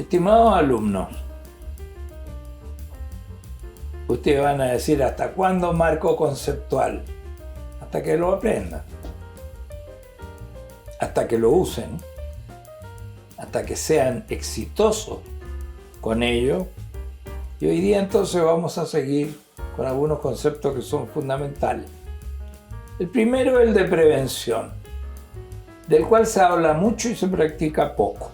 Estimados alumnos, ustedes van a decir, ¿hasta cuándo marco conceptual? Hasta que lo aprendan, hasta que lo usen, hasta que sean exitosos con ello. Y hoy día entonces vamos a seguir con algunos conceptos que son fundamentales. El primero es el de prevención, del cual se habla mucho y se practica poco.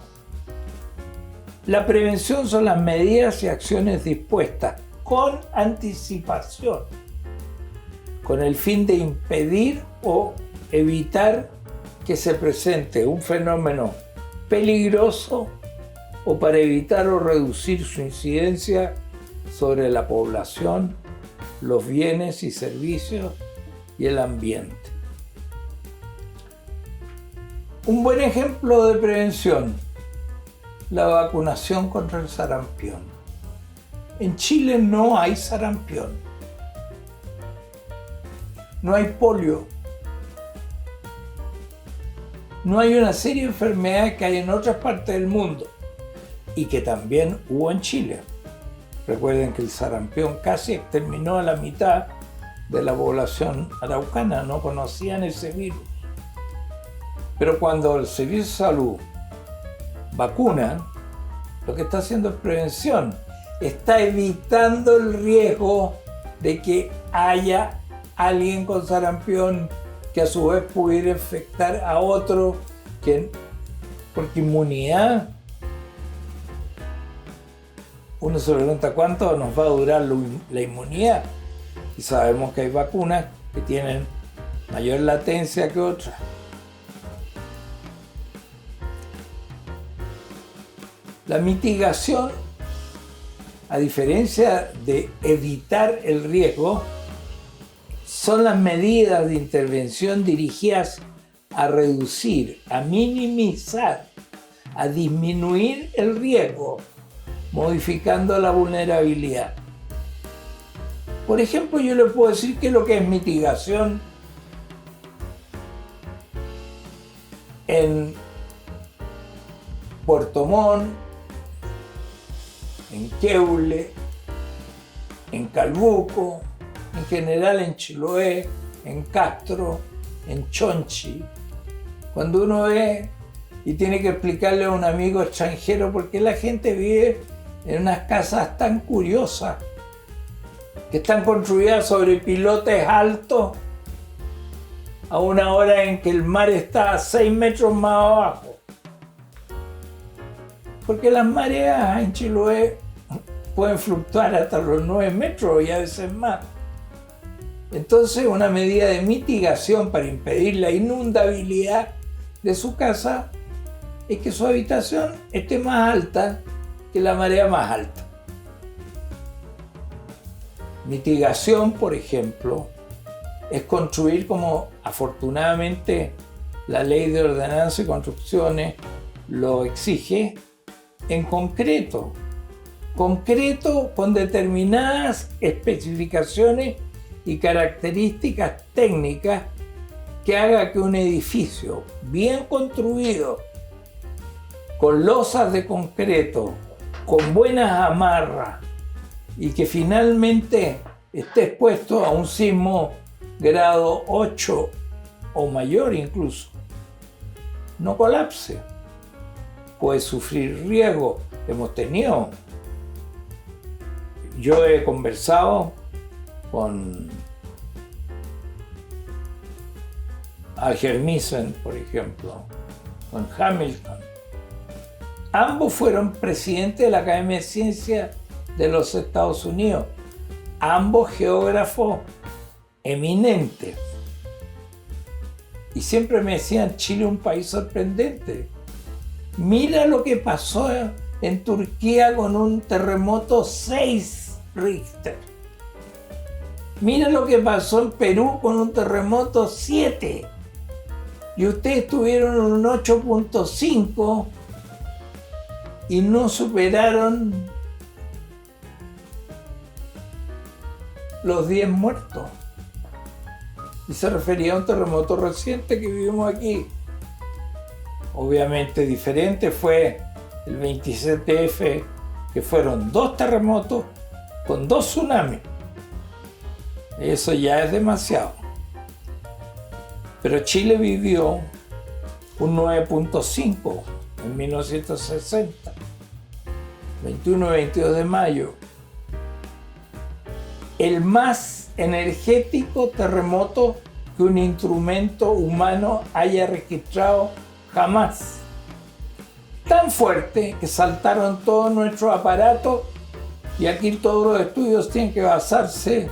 La prevención son las medidas y acciones dispuestas con anticipación, con el fin de impedir o evitar que se presente un fenómeno peligroso o para evitar o reducir su incidencia sobre la población, los bienes y servicios y el ambiente. Un buen ejemplo de prevención: la vacunación contra el sarampión. En Chile no hay sarampión, no hay polio, no hay una serie de enfermedades que hay en otras partes del mundo y que también hubo en Chile. Recuerden que el sarampión casi exterminó a la mitad de la población araucana, no conocían ese virus. Pero cuando el Servicio de Salud vacuna, lo que está haciendo es prevención, está evitando el riesgo de que haya alguien con sarampión que a su vez pudiera infectar a otro, porque inmunidad, uno se pregunta cuánto nos va a durar la inmunidad, y sabemos que hay vacunas que tienen mayor latencia que otras. La mitigación, a diferencia de evitar el riesgo, son las medidas de intervención dirigidas a reducir, a minimizar, a disminuir el riesgo, modificando la vulnerabilidad. Por ejemplo, yo le puedo decir que lo que es mitigación en Puerto Montt, en Queule, en Calbuco, en general en Chiloé, en Castro, en Chonchi. Cuando uno ve y tiene que explicarle a un amigo extranjero por qué la gente vive en unas casas tan curiosas, que están construidas sobre pilotes altos, a una hora en que el mar está a 6 metros más abajo. Porque las mareas en Chiloé pueden fluctuar hasta los 9 metros y a veces más. Entonces, una medida de mitigación para impedir la inundabilidad de su casa es que su habitación esté más alta que la marea más alta. Mitigación, por ejemplo, es construir, como afortunadamente la Ley de Ordenanza y Construcciones lo exige, en concreto con determinadas especificaciones y características técnicas que haga que un edificio bien construido, con losas de concreto, con buenas amarras y que finalmente esté expuesto a un sismo grado 8 o mayor incluso, no colapse. Puede sufrir riesgo. Yo he conversado con Algermissen, por ejemplo, con Hamilton. Ambos fueron presidentes de la Academia de Ciencias de los Estados Unidos, ambos geógrafos eminentes. Y siempre me decían, Chile es un país sorprendente. Mira lo que pasó en Turquía con un terremoto 6 Richter. Mira lo que pasó en Perú con un terremoto 7. Y ustedes tuvieron un 8.5 y no superaron los 10 muertos. Y se refería a un terremoto reciente que vivimos aquí. Obviamente diferente fue el 27F, que fueron 2 terremotos con 2 tsunamis. Eso ya es demasiado. Pero Chile vivió un 9.5 en 1960, 21 y 22 de mayo. El más energético terremoto que un instrumento humano haya registrado jamás. Tan fuerte que saltaron todos nuestros aparatos, y aquí todos los estudios tienen que basarse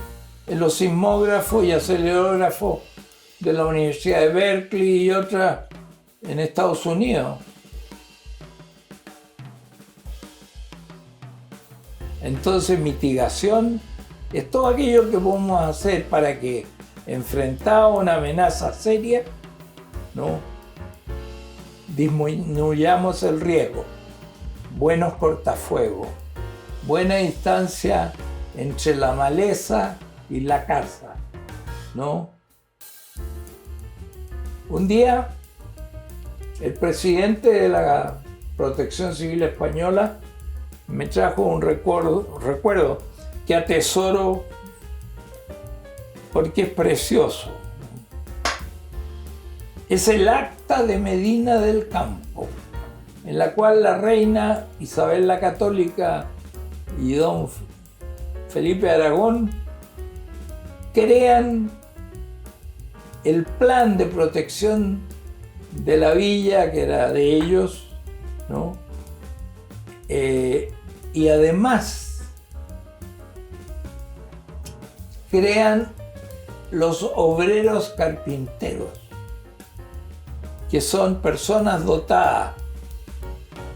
en los sismógrafos y acelerógrafos de la Universidad de Berkeley y otras en Estados Unidos. Entonces, mitigación es todo aquello que podemos hacer para que, enfrentado a una amenaza seria, ¿no?, disminuyamos el riesgo. Buenos cortafuegos, buena distancia entre la maleza y la casa, ¿no? Un día, el presidente de la Protección Civil Española me trajo un recuerdo que atesoro porque es precioso. Es el acta de Medina del Campo, en la cual la reina Isabel la Católica y don Felipe Aragón crean el plan de protección de la villa, que era de ellos, ¿no? Y además crean los obreros carpinteros, que son personas dotadas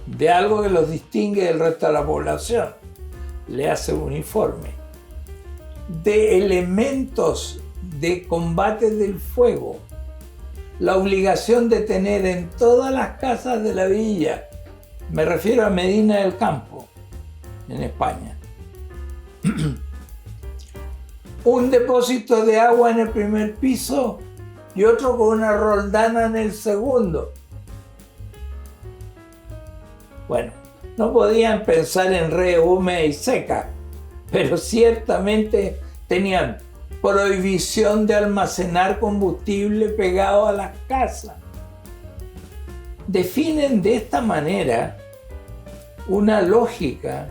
de algo que los distingue del resto de la población, le hace un uniforme, de elementos de combate del fuego, la obligación de tener en todas las casas de la villa, me refiero a Medina del Campo, en España, un depósito de agua en el primer piso y otro con una roldana en el segundo. Bueno, no podían pensar en red húmeda y seca, pero ciertamente tenían prohibición de almacenar combustible pegado a las casas. Definen de esta manera una lógica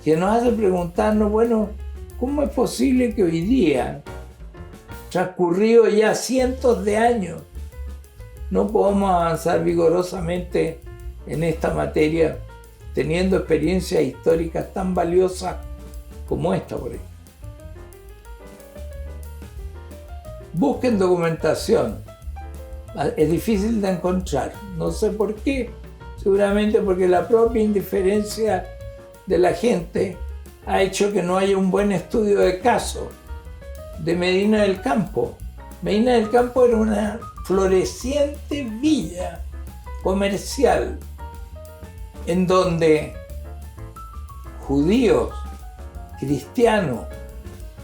que nos hace preguntarnos, bueno, ¿cómo es posible que hoy día, transcurrido ya cientos de años, no podamos avanzar vigorosamente en esta materia, teniendo experiencias históricas tan valiosas como esta, por ejemplo? Busquen documentación. Es difícil de encontrar. No sé por qué. Seguramente porque la propia indiferencia de la gente ha hecho que no haya un buen estudio de caso de Medina del Campo. Medina del Campo era una floreciente villa comercial en donde judíos, cristianos,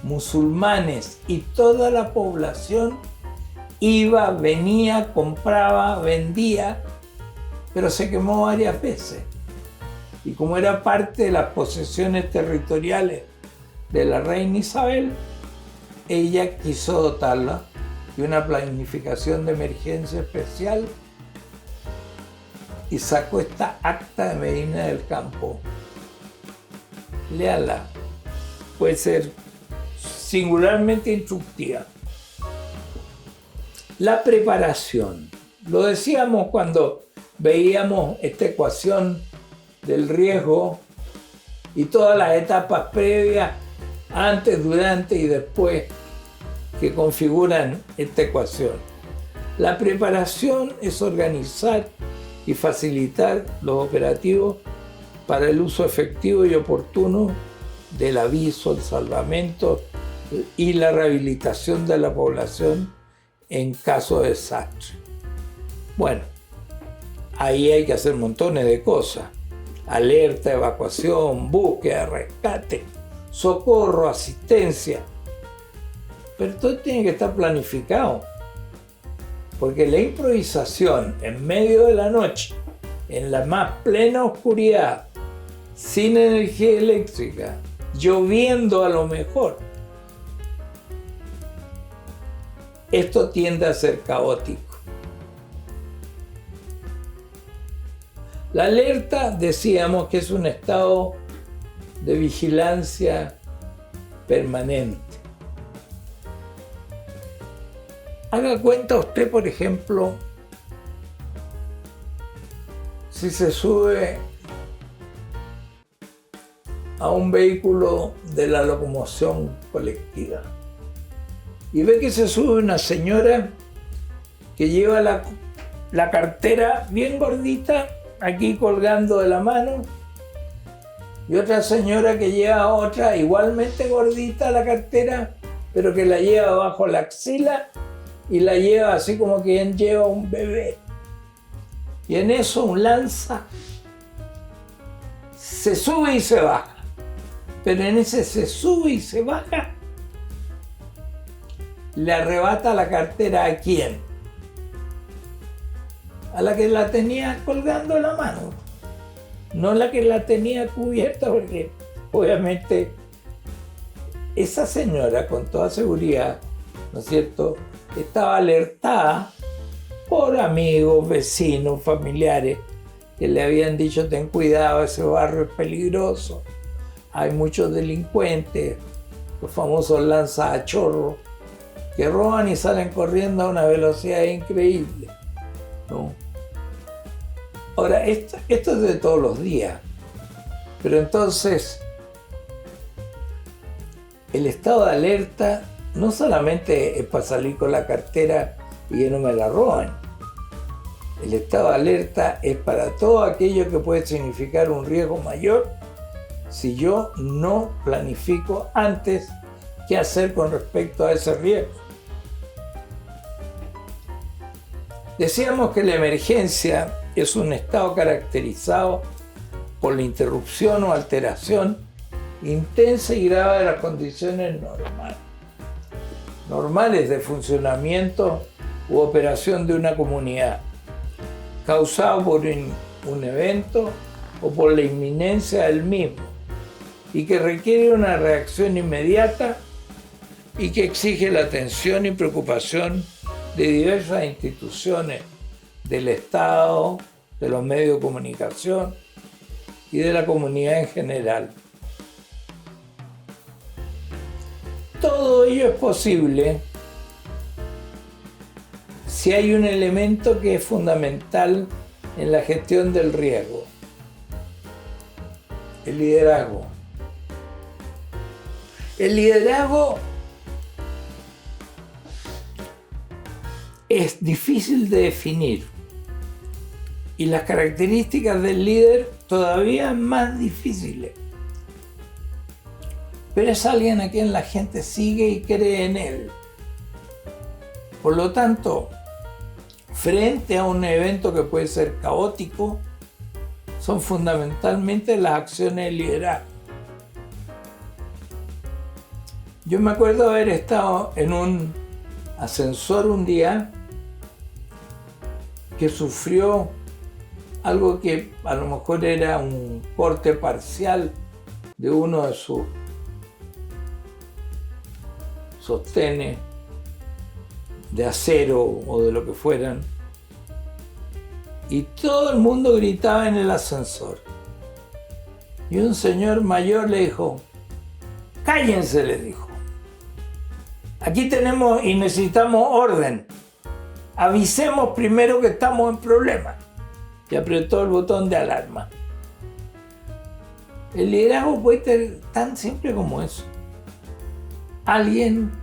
musulmanes y toda la población iba, venía, compraba, vendía, pero se quemó varias veces. Y como era parte de las posesiones territoriales de la reina Isabel, ella quiso dotarla de una planificación de emergencia especial y sacó esta acta de Medina del Campo. Léala, puede ser singularmente instructiva. La preparación. Lo decíamos cuando veíamos esta ecuación del riesgo y todas las etapas previas, antes, durante y después, que configuran esta ecuación. La preparación es organizar y facilitar los operativos para el uso efectivo y oportuno del aviso, el salvamento y la rehabilitación de la población en caso de desastre. Bueno, ahí hay que hacer montones de cosas. Alerta, evacuación, búsqueda, rescate, socorro, asistencia. Pero todo tiene que estar planificado. Porque la improvisación en medio de la noche, en la más plena oscuridad, sin energía eléctrica, lloviendo a lo mejor, esto tiende a ser caótico. La alerta, decíamos que es un estado de vigilancia permanente. Haga cuenta usted, por ejemplo, si se sube a un vehículo de la locomoción colectiva y ve que se sube una señora que lleva la cartera bien gordita aquí colgando de la mano, y otra señora que lleva otra igualmente gordita la cartera, pero que la lleva bajo la axila y la lleva así como quien lleva un bebé. Y en eso un lanza se sube y se baja. Pero en ese se sube y se baja, le arrebata la cartera ¿a quién? A la que la tenía colgando en la mano, no la que la tenía cubierta, porque obviamente esa señora con toda seguridad, ¿no es cierto?, estaba alertada por amigos, vecinos, familiares que le habían dicho: ten cuidado, ese barrio es peligroso, hay muchos delincuentes, los famosos lanzas a chorro, que roban y salen corriendo a una velocidad increíble, ¿no? Ahora, esto es de todos los días, pero entonces el estado de alerta no solamente es para salir con la cartera y que no me la roban. El estado de alerta es para todo aquello que puede significar un riesgo mayor si yo no planifico antes qué hacer con respecto a ese riesgo. Decíamos que la emergencia es un estado caracterizado por la interrupción o alteración intensa y grave de las condiciones normales de funcionamiento u operación de una comunidad, causado por un evento o por la inminencia del mismo, y que requiere una reacción inmediata y que exige la atención y preocupación de diversas instituciones del Estado, de los medios de comunicación y de la comunidad en general. Todo ello es posible si hay un elemento que es fundamental en la gestión del riesgo: el liderazgo. El liderazgo es difícil de definir y las características del líder todavía más difíciles. Pero es alguien a quien la gente sigue y cree en él. Por lo tanto, frente a un evento que puede ser caótico, son fundamentalmente las acciones de liderazgo. Yo me acuerdo haber estado en un ascensor un día que sufrió algo que a lo mejor era un corte parcial de uno de sus sostenes de acero o de lo que fueran, y todo el mundo gritaba en el ascensor, y un señor mayor le dijo: cállense, le dijo, aquí tenemos y necesitamos orden, avisemos primero que estamos en problemas, y apretó el botón de alarma. El liderazgo puede ser tan simple como eso: alguien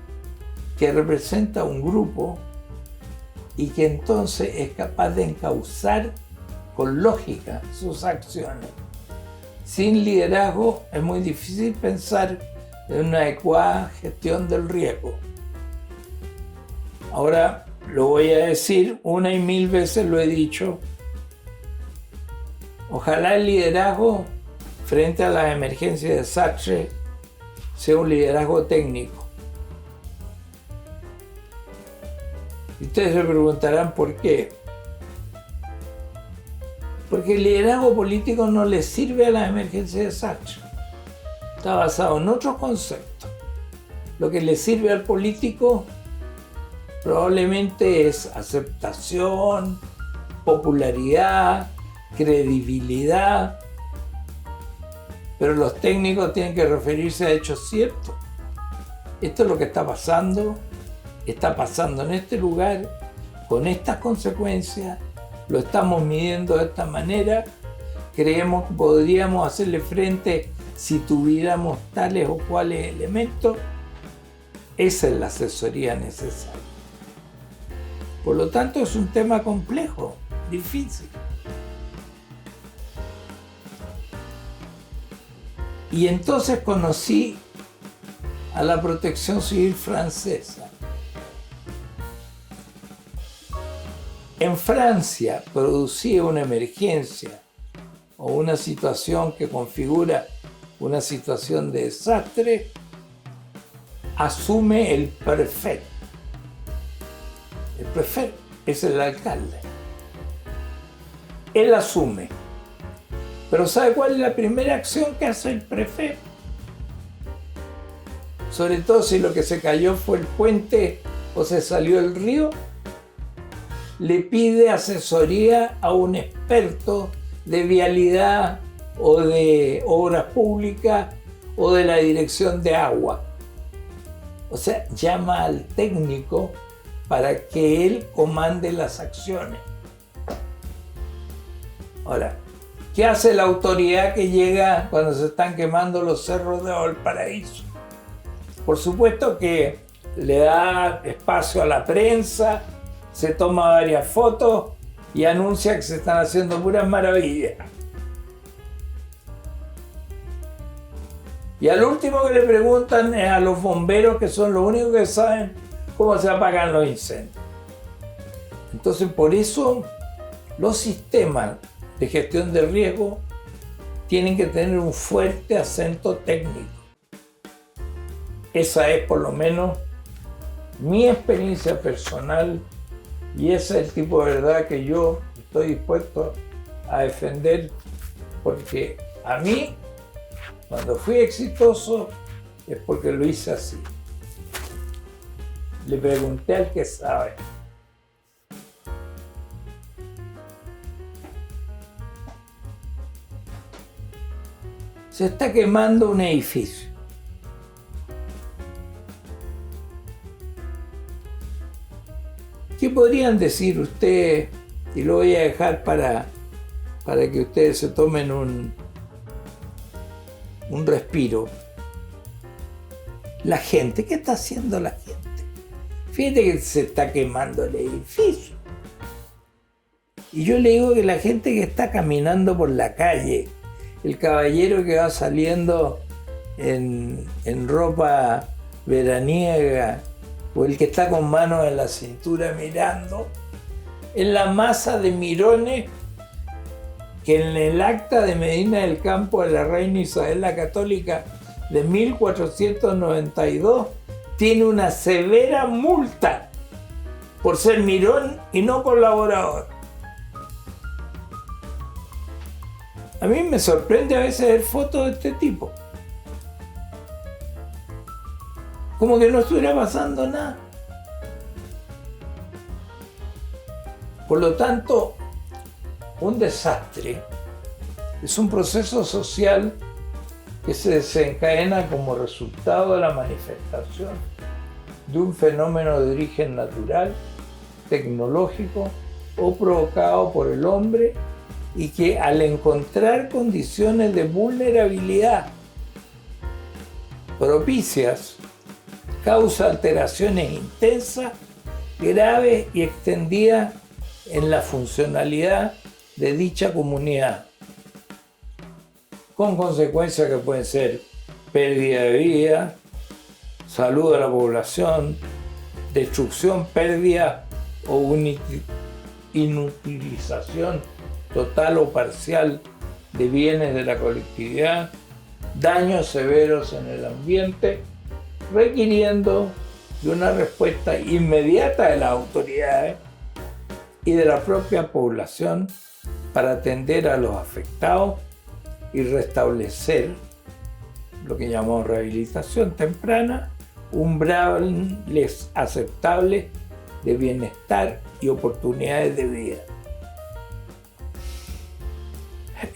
que representa un grupo y que entonces es capaz de encauzar con lógica sus acciones. Sin liderazgo es muy difícil pensar en una adecuada gestión del riesgo. Ahora lo voy a decir una y mil veces, lo he dicho: ojalá el liderazgo frente a las emergencias de desastre sea un liderazgo técnico. Y ustedes se preguntarán por qué. Porque el liderazgo político no le sirve a las emergencias de desastre. Está basado en otros conceptos. Lo que le sirve al político probablemente es aceptación, popularidad, credibilidad. Pero los técnicos tienen que referirse a hechos ciertos. Esto es lo que está pasando en este lugar, con estas consecuencias, lo estamos midiendo de esta manera, creemos que podríamos hacerle frente si tuviéramos tales o cuales elementos. Esa es la asesoría necesaria. Por lo tanto, es un tema complejo, difícil. Y entonces conocí a la Protección Civil francesa. En Francia, producía una emergencia o una situación que configura una situación de desastre, asume el prefecto. El prefecto es el alcalde. Él asume. Pero ¿sabe cuál es la primera acción que hace el prefecto? Sobre todo si lo que se cayó fue el puente o se salió el río, le pide asesoría a un experto de vialidad o de obras públicas o de la dirección de agua. O sea, llama al técnico para que él comande las acciones. Ahora, ¿qué hace la autoridad que llega cuando se están quemando los cerros de Valparaíso? Por supuesto que le da espacio a la prensa, se toma varias fotos y anuncia que se están haciendo puras maravillas. Y al último que le preguntan es a los bomberos, que son los únicos que saben cómo se apagan los incendios. Entonces, por eso los sistemas de gestión de riesgo tienen que tener un fuerte acento técnico. Esa es por lo menos mi experiencia personal y ese es el tipo de verdad que yo estoy dispuesto a defender, porque a mí, cuando fui exitoso, es porque lo hice así. Le pregunté al que sabe. Se está quemando un edificio. ¿Qué podrían decir ustedes? Y lo voy a dejar para que ustedes se tomen un respiro. La gente, ¿qué está haciendo la gente? Fíjate que se está quemando el edificio. Y yo le digo que la gente que está caminando por la calle, el caballero que va saliendo en ropa veraniega, o el que está con manos en la cintura mirando, es la masa de mirones que en el acta de Medina del Campo de la reina Isabel la Católica de 1492 tiene una severa multa por ser mirón y no colaborador. A mí me sorprende a veces ver fotos de este tipo. Como que no estuviera pasando nada. Por lo tanto, un desastre es un proceso social que se desencadena como resultado de la manifestación de un fenómeno de origen natural, tecnológico o provocado por el hombre, y que al encontrar condiciones de vulnerabilidad propicias, causa alteraciones intensas, graves y extendidas en la funcionalidad de dicha comunidad, con consecuencias que pueden ser pérdida de vida, salud de la población, destrucción, pérdida o inutilización total o parcial de bienes de la colectividad, daños severos en el ambiente, requiriendo de una respuesta inmediata de las autoridades y de la propia población para atender a los afectados y restablecer lo que llamamos rehabilitación temprana, umbrales aceptables de bienestar y oportunidades de vida.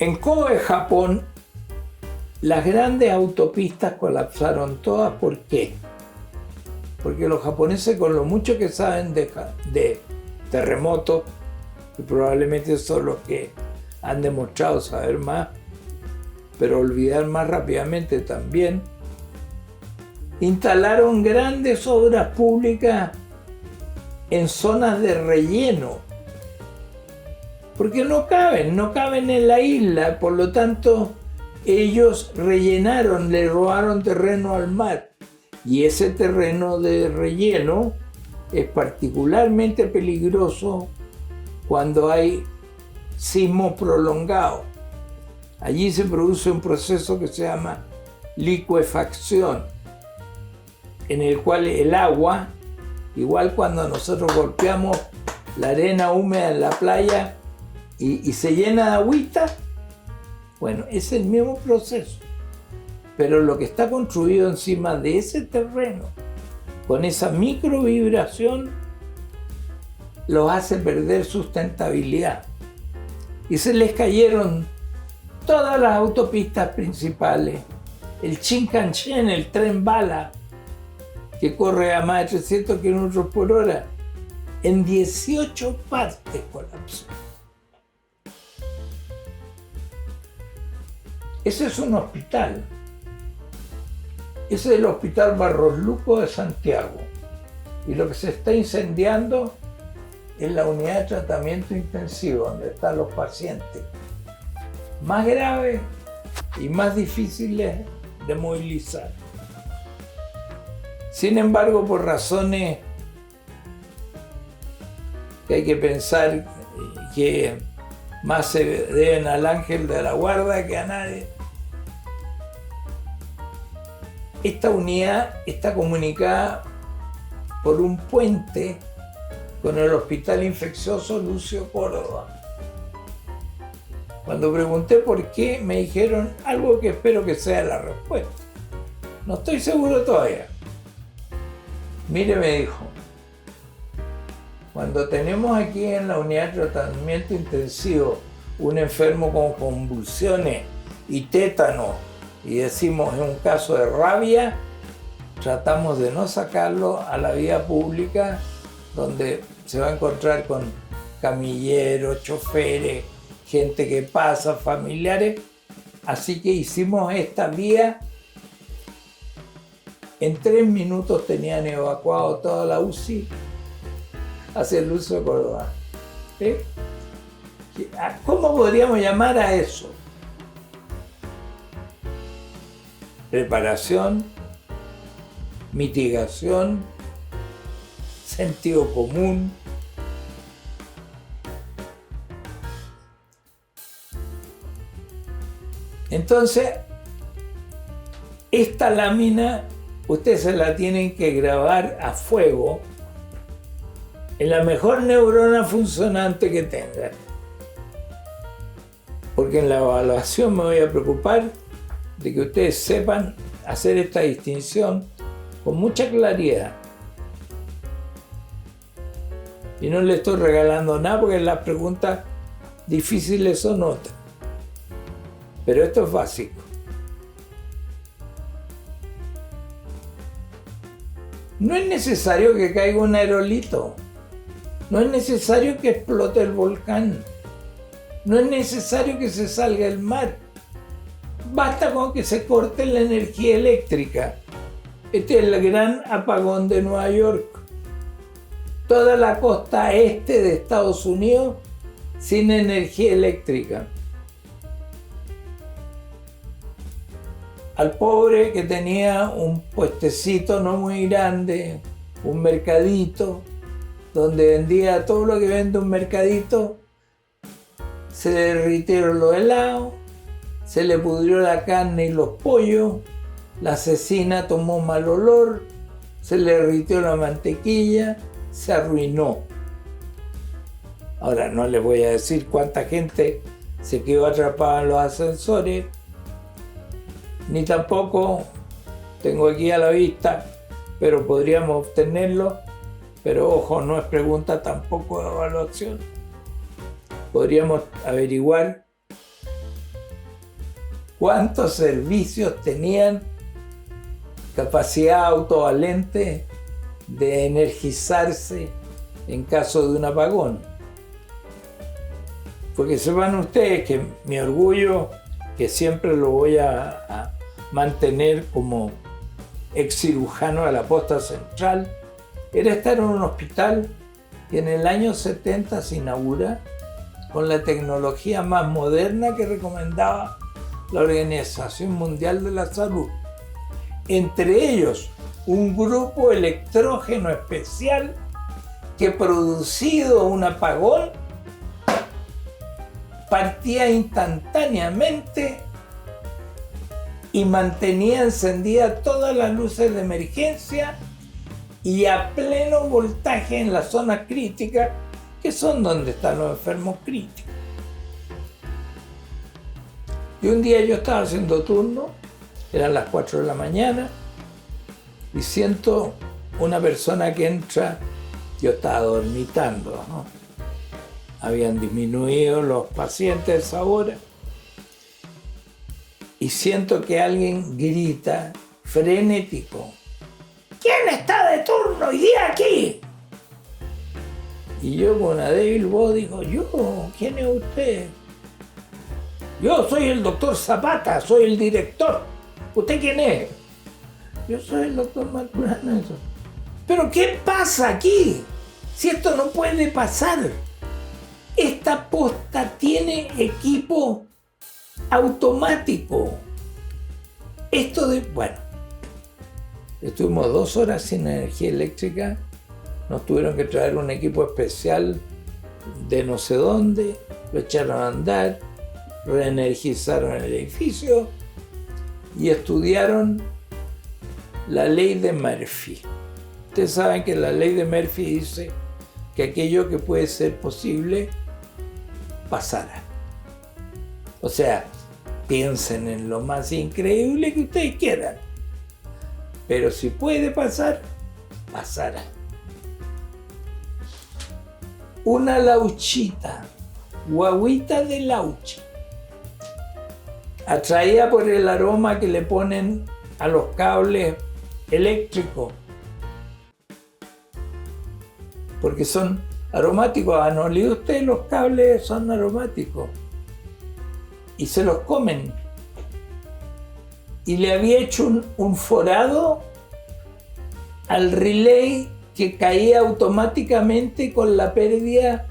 En Kobe, Japón, las grandes autopistas colapsaron todas. ¿Por qué? Porque los japoneses, con lo mucho que saben de terremotos, y probablemente son los que han demostrado saber más, pero olvidar más rápidamente también, instalaron grandes obras públicas en zonas de relleno, porque no caben en la isla. Por lo tanto, ellos rellenaron, le robaron terreno al mar, y ese terreno de relleno es particularmente peligroso cuando hay sismos prolongados. Allí se produce un proceso que se llama licuefacción, en el cual el agua, igual cuando nosotros golpeamos la arena húmeda en la playa y se llena de agüita, bueno, es el mismo proceso, pero lo que está construido encima de ese terreno, con esa microvibración, los hace perder sustentabilidad. Y se les cayeron todas las autopistas principales, el Shinkansen, el tren bala, que corre a más de 300 km por hora, en 18 partes colapsó. Ese es un hospital. Ese es el Hospital Barros Luco de Santiago. Y lo que se está incendiando es la unidad de tratamiento intensivo, donde están los pacientes más graves y más difíciles de movilizar. Sin embargo, por razones que hay que pensar que más se deben al ángel de la guarda que a nadie, esta unidad está comunicada por un puente con el Hospital Infeccioso Lucio Córdoba. Cuando pregunté por qué, me dijeron algo que espero que sea la respuesta. No estoy seguro todavía. Mire, me dijo, cuando tenemos aquí en la unidad de tratamiento intensivo un enfermo con convulsiones y tétano, y decimos en un caso de rabia, tratamos de no sacarlo a la vía pública, donde se va a encontrar con camilleros, choferes, gente que pasa, familiares. Así que hicimos esta vía. En 3 minutos tenían evacuado toda la UCI hacia el Lucio Córdoba. ¿Sí? ¿Cómo podríamos llamar a eso? Preparación, mitigación, sentido común. Entonces, esta lámina ustedes se la tienen que grabar a fuego en la mejor neurona funcionante que tengan. Porque en la evaluación me voy a preocupar de que ustedes sepan hacer esta distinción con mucha claridad. Y no les estoy regalando nada porque las preguntas difíciles son otras. Pero esto es básico. No es necesario que caiga un aerolito. No es necesario que explote el volcán. No es necesario que se salga el mar. Basta con que se corte la energía eléctrica. Este es el gran apagón de Nueva York. Toda la costa este de Estados Unidos sin energía eléctrica. Al pobre que tenía un puestecito no muy grande, un mercadito, donde vendía todo lo que vende un mercadito, se le derritieron los helados, se le pudrió la carne y los pollos, la cecina tomó mal olor, se le derritió la mantequilla, se arruinó. Ahora no les voy a decir cuánta gente se quedó atrapada en los ascensores, ni tampoco tengo aquí a la vista, pero podríamos obtenerlo. Pero ojo, no es pregunta tampoco de evaluación. Podríamos averiguar cuántos servicios tenían capacidad autovalente de energizarse en caso de un apagón. Porque sepan ustedes que mi orgullo, que siempre lo voy a mantener como ex cirujano de la posta central, era estar en un hospital que en el año 70 se inaugura con la tecnología más moderna que recomendaba la Organización Mundial de la Salud. Entre ellos, un grupo electrógeno especial que, producido un apagón, partía instantáneamente y mantenía encendidas todas las luces de emergencia y a pleno voltaje en las zonas críticas, que son donde están los enfermos críticos. Y un día yo estaba haciendo turno, eran las 4 de la mañana, y siento una persona que entra. Yo estaba dormitando, ¿no? Habían disminuido los pacientes a esa hora, y siento que alguien grita frenético: ¿quién está de turno hoy día aquí? Y yo con una débil voz digo: ¿yo? ¿Quién es usted? Yo soy el doctor Zapata, soy el director. ¿Usted quién es? Yo soy el doctor Maturana. ¿Pero qué pasa aquí? Si esto no puede pasar. Esta posta tiene equipo automático. Bueno, estuvimos 2 horas sin energía eléctrica. Nos tuvieron que traer un equipo especial de no sé dónde, lo echaron a andar, reenergizaron el edificio y estudiaron la ley de Murphy. Ustedes saben que la ley de Murphy dice que aquello que puede ser posible pasará. O sea, piensen en lo más increíble que ustedes quieran, pero si puede pasar, pasará. Una lauchita, guagüita de laucha, atraída por el aroma que le ponen a los cables eléctricos, porque son aromáticos. ¿No leído usted? Los cables son aromáticos y se los comen. Y le había hecho un forado al relay que caía automáticamente con la pérdida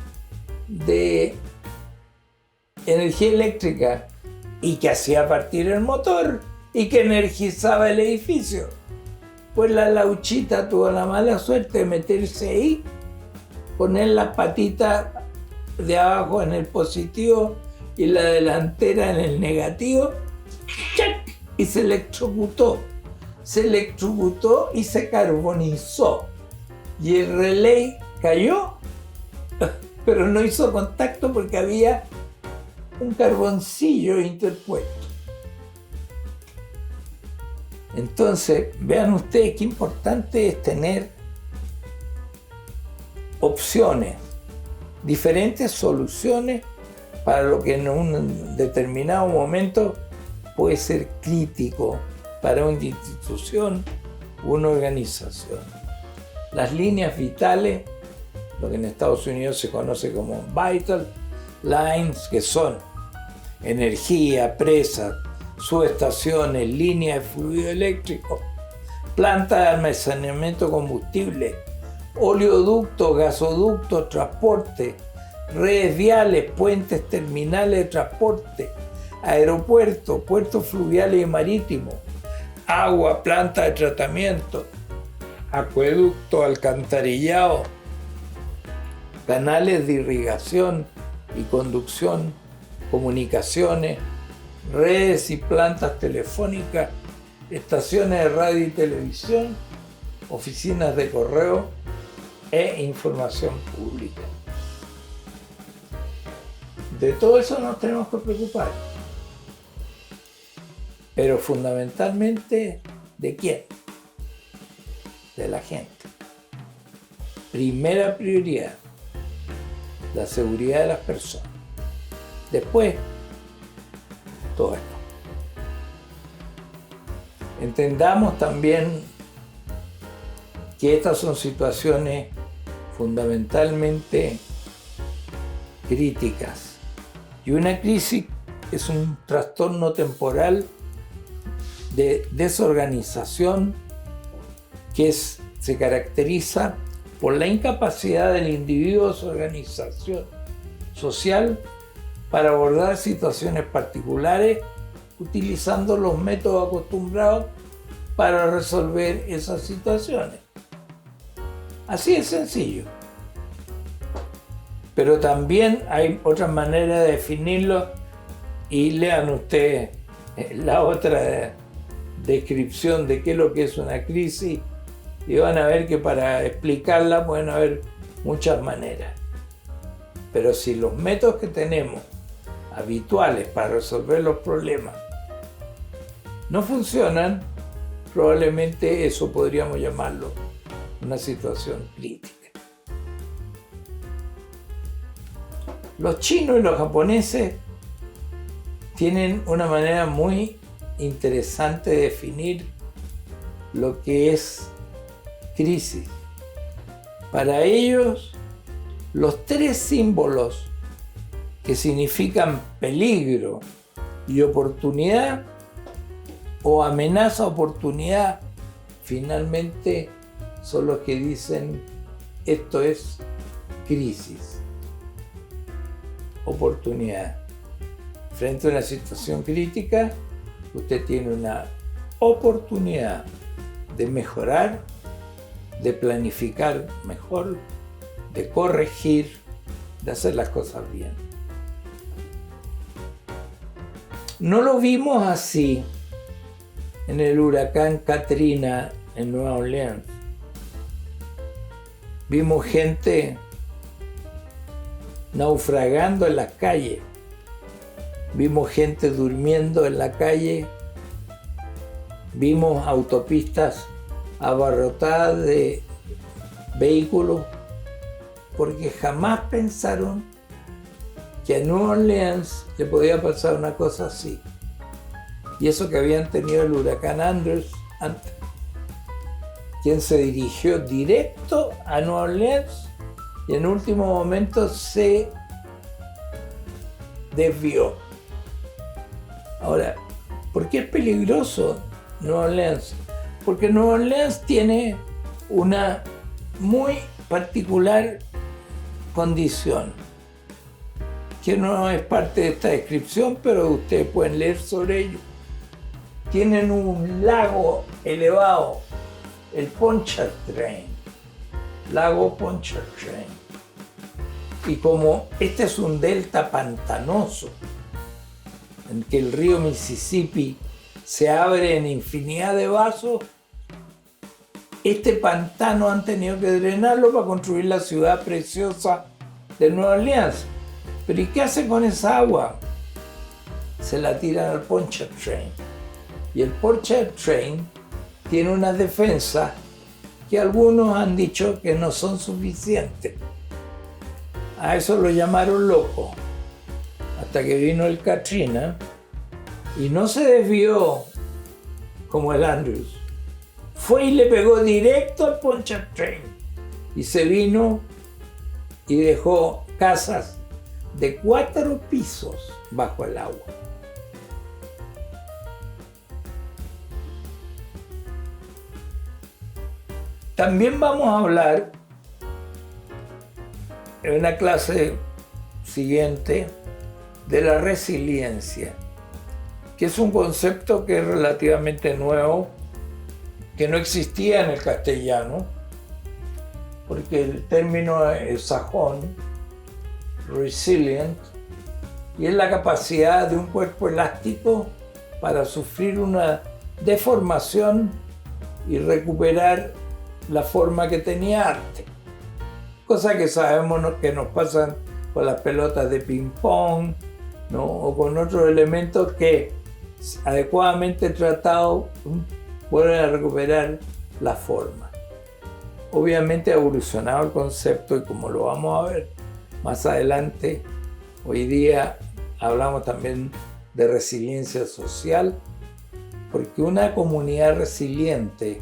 de energía eléctrica y que hacía partir el motor y que energizaba el edificio. Pues la lauchita tuvo la mala suerte de meterse ahí, poner las patitas de abajo en el positivo y la delantera en el negativo, ¡chac! Y se electrocutó. Se electrocutó y se carbonizó. Y el relay cayó, pero no hizo contacto porque había un carboncillo interpuesto. Entonces, vean ustedes qué importante es tener opciones, diferentes soluciones para lo que en un determinado momento puede ser crítico para una institución, una organización. Las líneas vitales, lo que en Estados Unidos se conoce como vital lines, que son energía, presas, subestaciones, líneas de fluido eléctrico, plantas de almacenamiento de combustible, oleoductos, gasoductos, transporte, redes viales, puentes terminales de transporte, aeropuertos, puertos fluviales y marítimos, agua, planta de tratamiento, acueducto, alcantarillado, canales de irrigación y conducción, comunicaciones, redes y plantas telefónicas, estaciones de radio y televisión, oficinas de correo e información pública. De todo eso nos tenemos que preocupar. Pero fundamentalmente, ¿de quién? De la gente. Primera prioridad, la seguridad de las personas. Después, todo esto. Entendamos también que estas son situaciones fundamentalmente críticas. Y una crisis es un trastorno temporal de desorganización que se caracteriza por la incapacidad del individuo de su organización social para abordar situaciones particulares utilizando los métodos acostumbrados para resolver esas situaciones. Así es sencillo. Pero también hay otra manera de definirlo y lean ustedes la otra descripción de qué es lo que es una crisis y van a ver que para explicarla pueden haber muchas maneras. Pero si los métodos que tenemos habituales para resolver los problemas no funcionan, probablemente eso podríamos llamarlo una situación crítica. Los chinos y los japoneses tienen una manera muy interesante de definir lo que es crisis. Para ellos, los tres símbolos que significan peligro y oportunidad o amenaza-oportunidad, finalmente son los que dicen esto es crisis, oportunidad. Frente a una situación crítica, usted tiene una oportunidad de mejorar, de planificar mejor, de corregir, de hacer las cosas bien. No lo vimos así en el huracán Katrina en Nueva Orleans. Vimos gente naufragando en las calles. Vimos gente durmiendo en la calle. Vimos autopistas abarrotadas de vehículos porque jamás pensaron que a Nueva Orleans le podía pasar una cosa así. Y eso que habían tenido el huracán Andrew antes, quien se dirigió directo a Nueva Orleans y en último momento se desvió. Ahora, ¿por qué es peligroso Nueva Orleans? Porque Nueva Orleans tiene una muy particular condición, que no es parte de esta descripción, pero ustedes pueden leer sobre ello. Tienen un lago elevado, el Pontchartrain, lago Pontchartrain. Y como este es un delta pantanoso, en que el río Mississippi se abre en infinidad de vasos, este pantano han tenido que drenarlo para construir la ciudad preciosa de Nueva Orleans. ¿Pero y qué hacen con esa agua? Se la tiran al Pontchartrain. Y el Pontchartrain tiene una defensa que algunos han dicho que no son suficientes. A eso lo llamaron loco. Hasta que vino el Katrina y no se desvió como el Andrews. Fue y le pegó directo al Pontchartrain y se vino y dejó casas de 4 pisos bajo el agua. También vamos a hablar en una clase siguiente de la resiliencia, que es un concepto que es relativamente nuevo, que no existía en el castellano, porque el término es sajón, resilient, y es la capacidad de un cuerpo elástico para sufrir una deformación y recuperar la forma que tenía antes. Cosa que sabemos que nos pasan con las pelotas de ping-pong, ¿no? O con otros elementos que, adecuadamente tratados, vuelven a recuperar la forma. Obviamente ha evolucionado el concepto y como lo vamos a ver más adelante, hoy día hablamos también de resiliencia social, porque una comunidad resiliente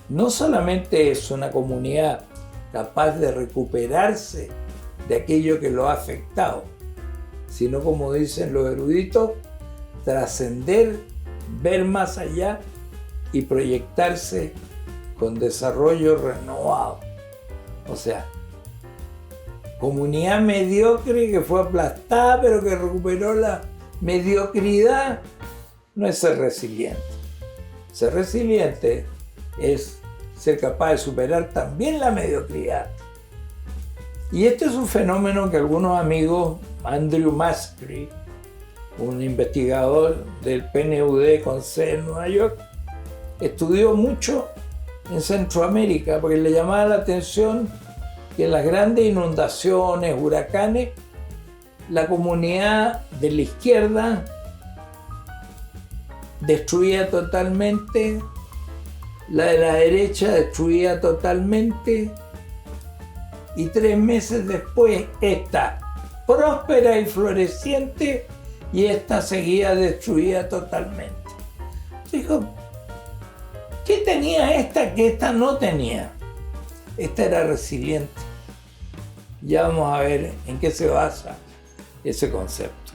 no solamente es una comunidad capaz de recuperarse de aquello que lo ha afectado, sino, como dicen los eruditos, trascender, ver más allá y proyectarse con desarrollo renovado. O sea, comunidad mediocre que fue aplastada pero que recuperó la mediocridad, no es ser resiliente. Ser resiliente es ser capaz de superar también la mediocridad. Y este es un fenómeno que algunos amigos, Andrew Mascri, un investigador del PNUD con sede en Nueva York, estudió mucho en Centroamérica porque le llamaba la atención que en las grandes inundaciones, huracanes, la comunidad de la izquierda destruía totalmente, la de la derecha destruía totalmente, y 3 meses después esta próspera y floreciente, y esta seguía destruida totalmente. Dijo, ¿qué tenía esta que esta no tenía? Esta era resiliente. Ya vamos a ver en qué se basa ese concepto.